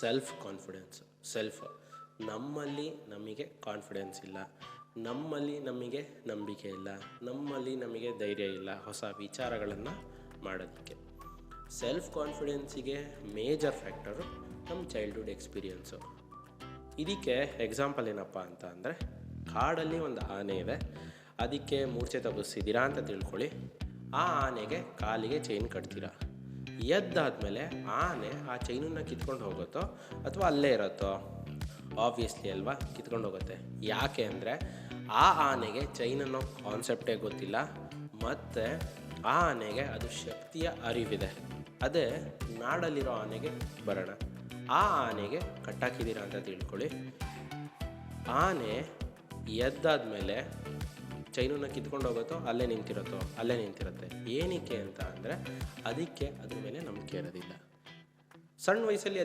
Self confidence. ನಮ್ಮಲ್ಲಿ ನಮಗೆ confidence ಇಲ್ಲ, ನಮ್ಮಲ್ಲಿ ನಮಗೆ ನಂಬಿಕೆ ಇಲ್ಲ, ನಮ್ಮಲ್ಲಿ ನಮಗೆ ಧೈರ್ಯ ಇಲ್ಲ ಹೊಸ ವಿಚಾರಗಳನ್ನು ಮಾಡೋದಕ್ಕೆ. ಸೆಲ್ಫ್ ಕಾನ್ಫಿಡೆನ್ಸಿಗೆ ಮೇಜರ್ ಫ್ಯಾಕ್ಟರು ನಮ್ಮ ಚೈಲ್ಡ್ಹುಡ್ ಎಕ್ಸ್ಪೀರಿಯನ್ಸು. ಇದಕ್ಕೆ ಎಕ್ಸಾಂಪಲ್ ಏನಪ್ಪ ಅಂತ ಅಂದರೆ, ಕಾಡಲ್ಲಿ ಒಂದು ಆನೆ ಇದೆ, ಅದಕ್ಕೆ ಮೂರ್ಛೆ ತಪ್ಪಿಸಿದ್ದೀರಾ ಅಂತ ತಿಳ್ಕೊಳ್ಳಿ. ಆ ಆನೆಗೆ ಕಾಲಿಗೆ ಚೈನ್ ಕಟ್ತೀರಾ. ಎದ್ದಾದ್ಮೇಲೆ ಆನೆ ಆ ಚೈನನ್ನು ಕಿತ್ಕೊಂಡು ಹೋಗುತ್ತೋ ಅಥವಾ ಅಲ್ಲೇ ಇರುತ್ತೋ? ಆಬ್ವಿಯಸ್ಲಿ ಅಲ್ವಾ, ಕಿತ್ಕೊಂಡು ಹೋಗುತ್ತೆ. ಯಾಕೆ ಅಂದರೆ ಆ ಆನೆಗೆ ಚೈನ್ ಅನ್ನೋ ಕಾನ್ಸೆಪ್ಟೇ ಗೊತ್ತಿಲ್ಲ, ಮತ್ತು ಆ ಆನೆಗೆ ಅದು ಶಕ್ತಿಯ ಅರಿವಿದೆ. ಅದೇ ನಾಡಲ್ಲಿರೋ ಆನೆಗೆ ಬರೋಣ. ಆ ಆನೆಗೆ ಕಟ್ಟಾಕಿದ್ದೀರಾ ಅಂತ ತಿಳ್ಕೊಳ್ಳಿ. ಆನೆ ಎದ್ದಾದ್ಮೇಲೆ ಚೈನನ್ನು ಕಿತ್ಕೊಂಡು ಹೋಗುತ್ತೋ ಅಲ್ಲೇ ನಿಂತಿರುತ್ತೆ. ಏನಕ್ಕೆ ಅಂತ ಅಂದರೆ ಅದಕ್ಕೆ ಅದ್ರ ಮೇಲೆ ನಂಬಿಕೆ ಇರೋದಿಲ್ಲ. ಸಣ್ಣ ವಯಸ್ಸಲ್ಲಿ